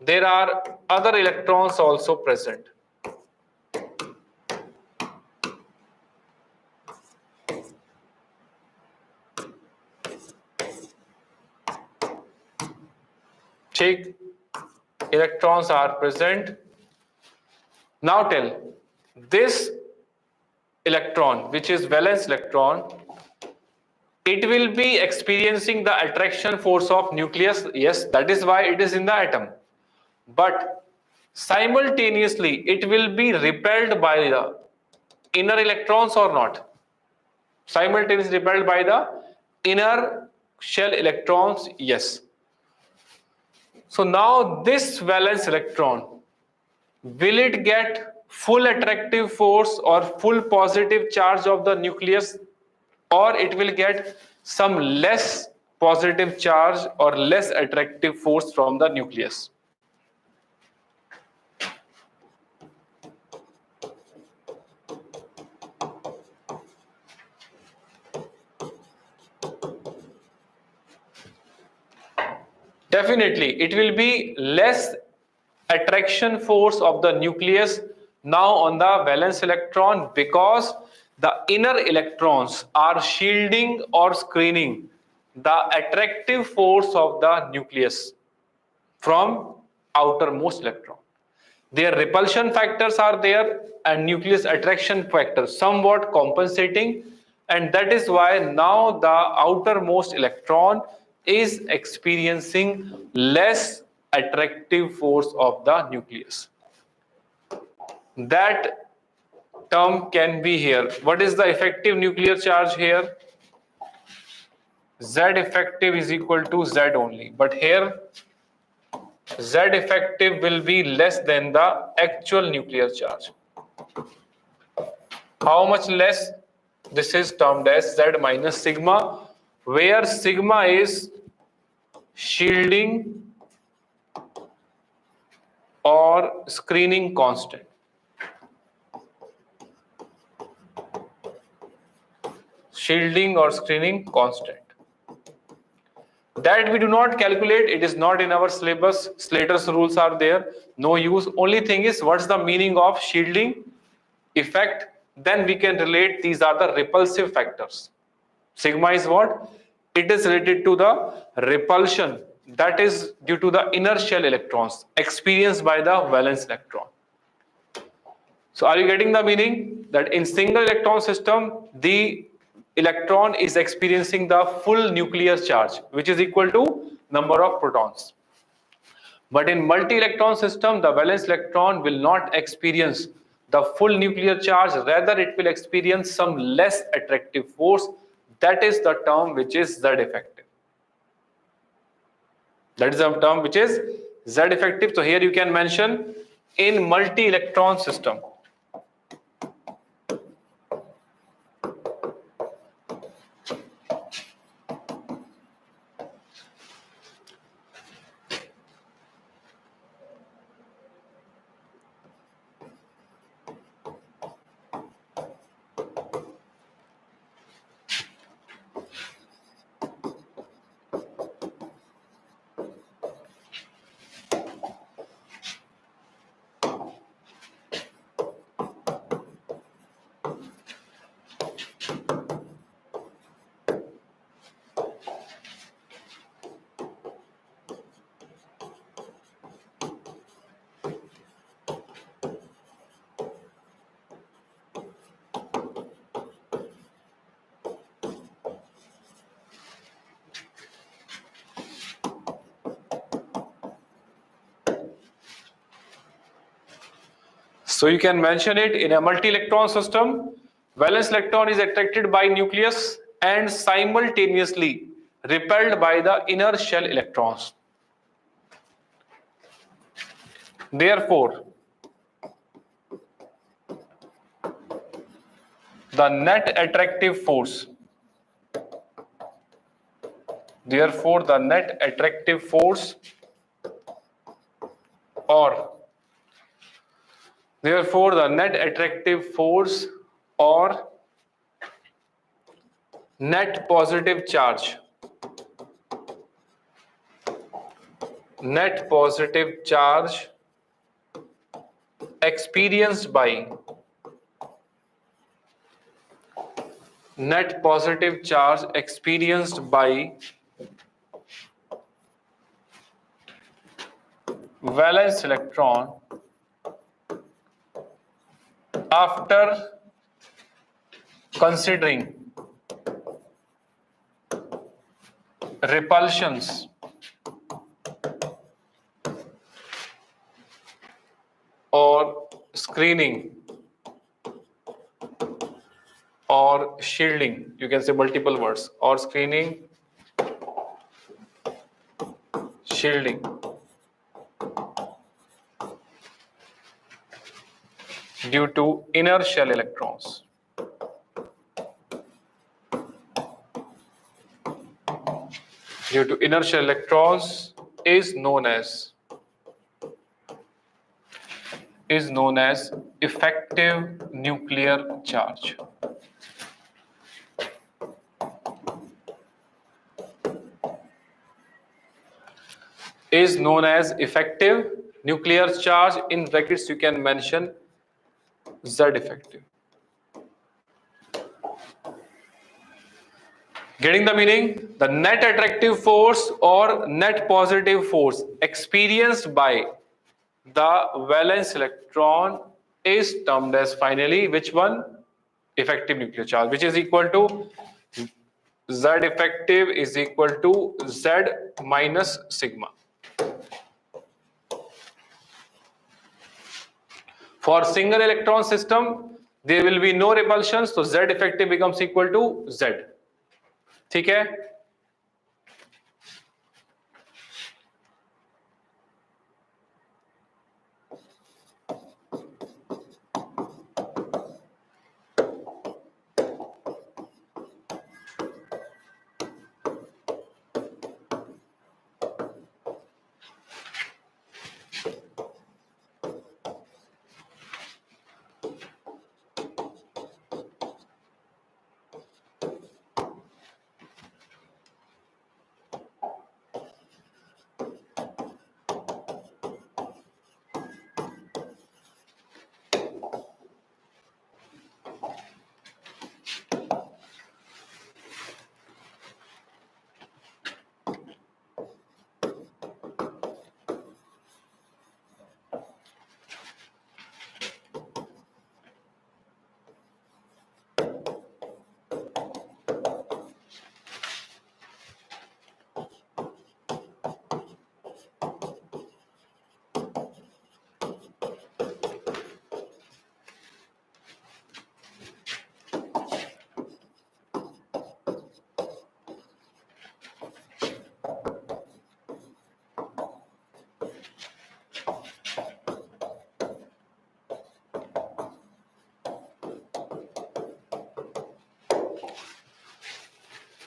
there are other electrons also present. Check, electrons are present. Now tell, this electron, which is valence electron, it will be experiencing the attraction force of nucleus. Yes, that is why it is in the atom. But simultaneously, it will be repelled by the inner electrons or not. Simultaneously repelled by the inner shell electrons. Yes. So now this valence electron, will it get full attractive force or full positive charge of the nucleus, or it will get some less positive charge or less attractive force from the nucleus? Definitely, it will be less attraction force of the nucleus now on the valence electron, because the inner electrons are shielding or screening the attractive force of the nucleus from outermost electron. Their repulsion factors are there and nucleus attraction factors somewhat compensating, and that is why now the outermost electron is experiencing less attractive force of the nucleus. That term can be here. What is the effective nuclear charge here? Z effective is equal to Z only, but here Z effective will be less than the actual nuclear charge. How much less? This is termed as Z minus sigma, where sigma is shielding or screening constant. Shielding or screening constant. That we do not calculate, it is not in our syllabus. Slater's rules are there, no use. Only thing is, what's the meaning of shielding effect? Then we can relate, these are the repulsive factors. Sigma is what? It is related to the repulsion that is due to the inner shell electrons experienced by the valence electron. So are you getting the meaning? That in single electron system, the electron is experiencing the full nuclear charge, which is equal to number of protons. But in multi-electron system, the valence electron will not experience the full nuclear charge, rather it will experience some less attractive force. That is the term which is Z effective. That is the term which is Z effective. So here you can mention in multi-electron system, So you can mention it in a multi-electron system. Valence electron is attracted by nucleus and simultaneously repelled by the inner shell electrons. Therefore, the net attractive force, or therefore the net attractive force or net positive charge experienced by valence electron after considering repulsions or screening or shielding, you can say multiple words, or screening, shielding, due to inner shell electrons. Due to inner shell electrons is known as effective nuclear charge. Is known as effective nuclear charge. In brackets you can mention Z effective. Getting the meaning? The net attractive force or net positive force experienced by the valence electron is termed as finally which one? Effective nuclear charge, which is equal to Z effective is equal to Z minus sigma. For single electron system, there will be no repulsion, so Z effective becomes equal to Z. ठीक है?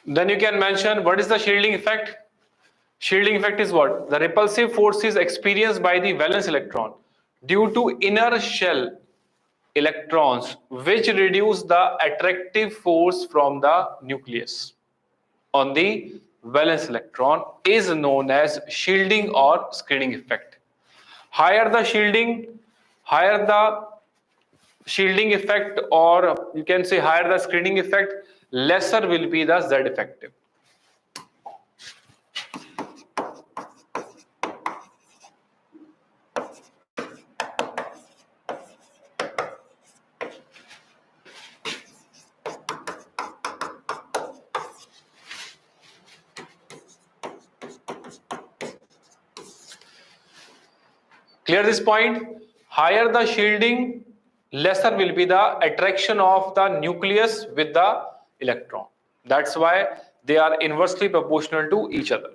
Then you can mention what is the shielding effect. Shielding effect is what? The repulsive force is experienced by the valence electron due to inner shell electrons, which reduce the attractive force from the nucleus on the valence electron, is known as shielding or screening effect. Higher the shielding effect, or you can say higher the screening effect, lesser will be the Z effective. Clear this point? Higher the shielding, lesser will be the attraction of the nucleus with the electron. That's why they are inversely proportional to each other.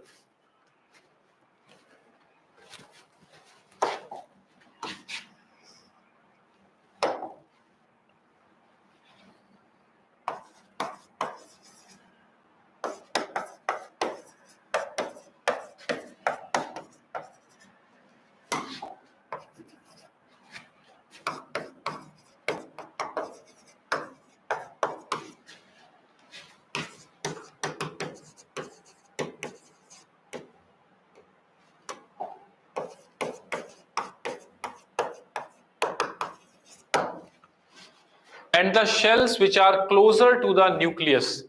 And the shells which are closer to the nucleus,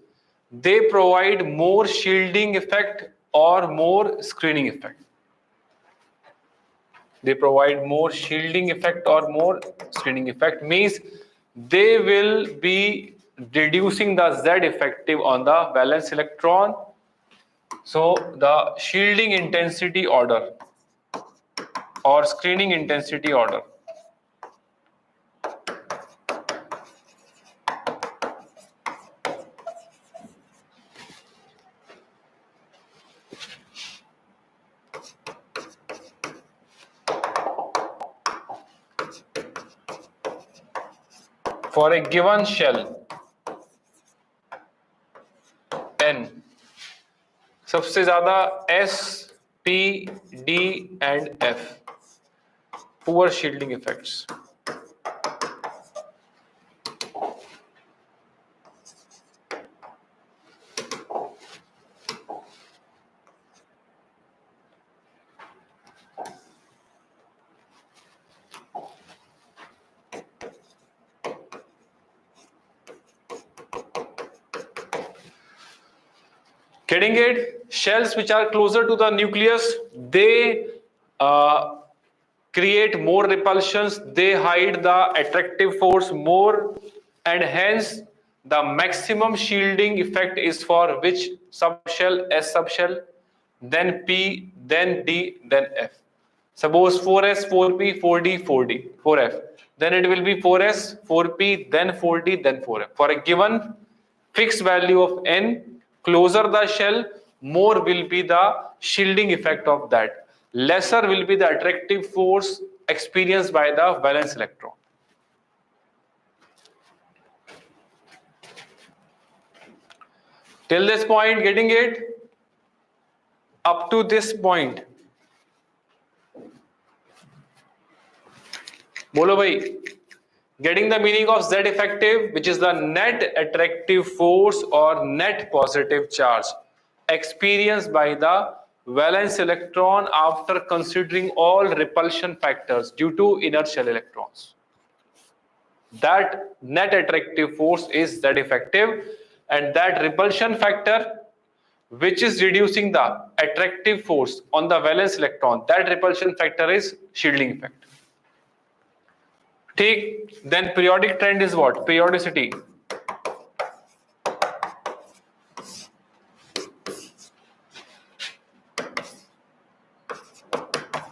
they provide more shielding effect or more screening effect. They provide more shielding effect or more screening effect, means they will be reducing the Z effective on the valence electron. So the shielding intensity order or screening intensity order for a given shell N, सबसे ज्यादा S, P, D and F, poor shielding effects. Getting it? Shells which are closer to the nucleus, they create more repulsions, they hide the attractive force more, and hence the maximum shielding effect is for which subshell? S subshell, then P, then D, then F. Suppose 4S, 4P, 4D, 4D, 4F. Then it will be 4S, 4P, then 4D, then 4F. For a given fixed value of N, closer the shell, more will be the shielding effect of that. Lesser will be the attractive force experienced by the valence electron. Till this point, getting it? Up to this point. Bolo bhai. Getting the meaning of Z effective, which is the net attractive force or net positive charge experienced by the valence electron after considering all repulsion factors due to inner shell electrons. That net attractive force is Z effective, and that repulsion factor which is reducing the attractive force on the valence electron, that repulsion factor is shielding effect. Take, then periodic trend is what? Periodicity.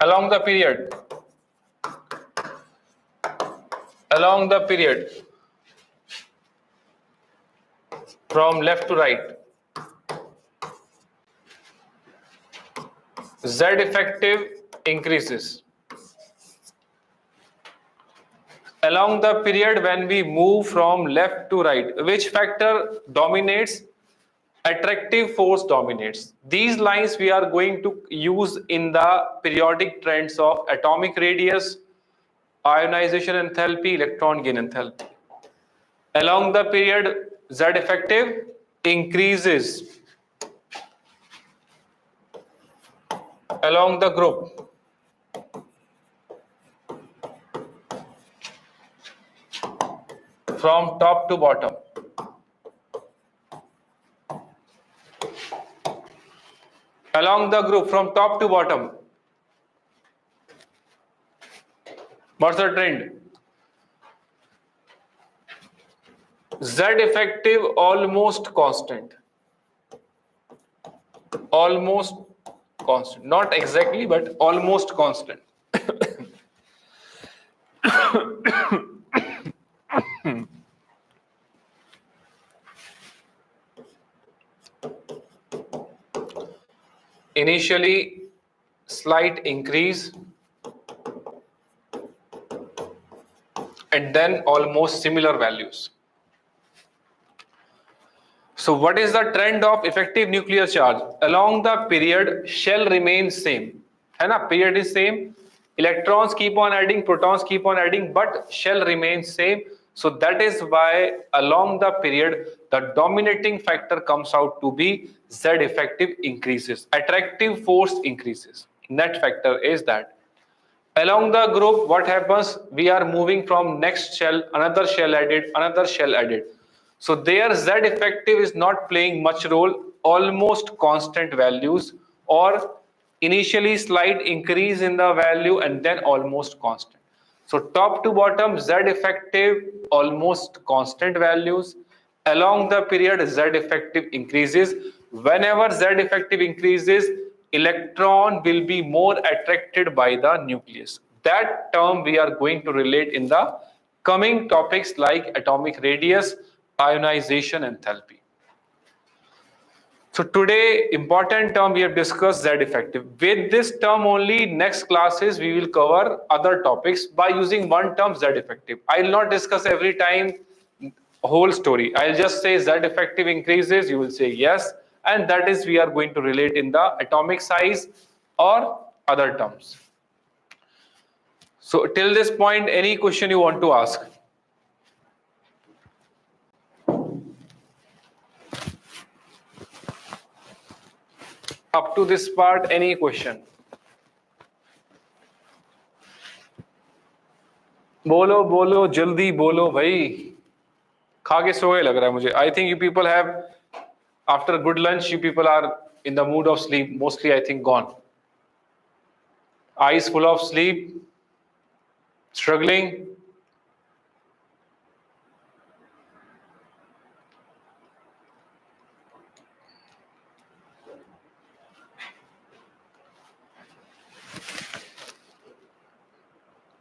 Along the period. Along the period. From left to right. Z effective increases. Along the period when we move from left to right, which factor dominates? Attractive force dominates. These lines we are going to use in the periodic trends of atomic radius, ionization enthalpy, electron gain enthalpy. Along the period, Z effective increases. Along the group, from top to bottom. Along the group from top to bottom. What's the trend? Z effective almost constant. Almost constant. Not exactly, but almost constant. Initially, slight increase and then almost similar values. So what is the trend of effective nuclear charge? Along the period, shell remains same. है ना? Period is same. Electrons keep on adding, protons keep on adding, but shell remains same. So that is why along the period, the dominating factor comes out to be Z effective increases. Attractive force increases. Net factor is that. Along the group, what happens? We are moving from next shell, another shell added, another shell added. So there Z effective is not playing much role, almost constant values, or initially slight increase in the value and then almost constant. So top to bottom, Z effective almost constant values. Along the period, Z effective increases. Whenever Z effective increases, electron will be more attracted by the nucleus. That term we are going to relate in the coming topics like atomic radius, ionization, enthalpy. So today, important term we have discussed, Z effective. With this term only, next classes we will cover other topics by using one term, Z effective. I will not discuss every time whole story. I'll just say Z effective increases, you will say yes, and that is we are going to relate in the atomic size or other terms. So till this point, any question you want to ask? Up to this part, any question? बोलो बोलो जल्दी बोलो भाई, खा के सो गए लग रहा है मुझे. I think you people have, after good lunch, you people are in the mood of sleep. Mostly, I think gone. Eyes full of sleep, struggling.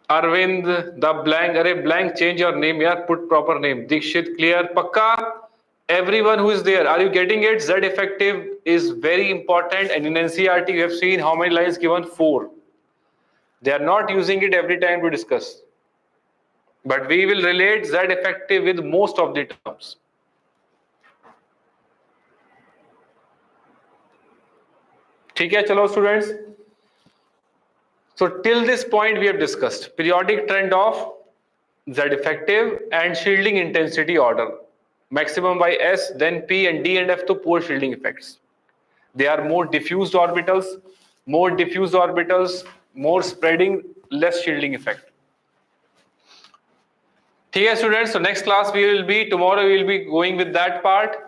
Arvind, the blank, अरे blank, change your name यार, put proper name. Dikshit, clear, पक्का? Everyone who is there, are you getting it? Z effective is very important, and in NCERT you have seen how many lines given? 4. They are not using it every time to discuss, but we will relate Z effective with most of the terms. ठीक है, चलो students. So till this point we have discussed periodic trend of Z effective and shielding intensity order. Maximum by S, then P, and D and F to poor shielding effects. They are more diffused orbitals, more spreading, less shielding effect. ठीक है students, so next class tomorrow we will be going with that part.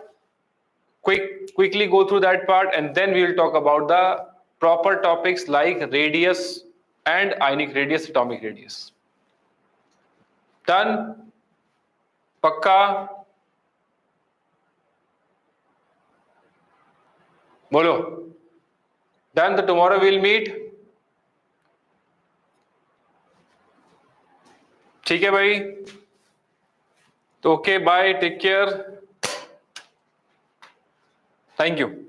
Quickly go through that part, and then we will talk about the proper topics like radius and ionic radius, atomic radius. Done? Pakka? Bolo. Done? So tomorrow we'll meet. ठीक है भाई? तो okay, bye, take care. Thank you.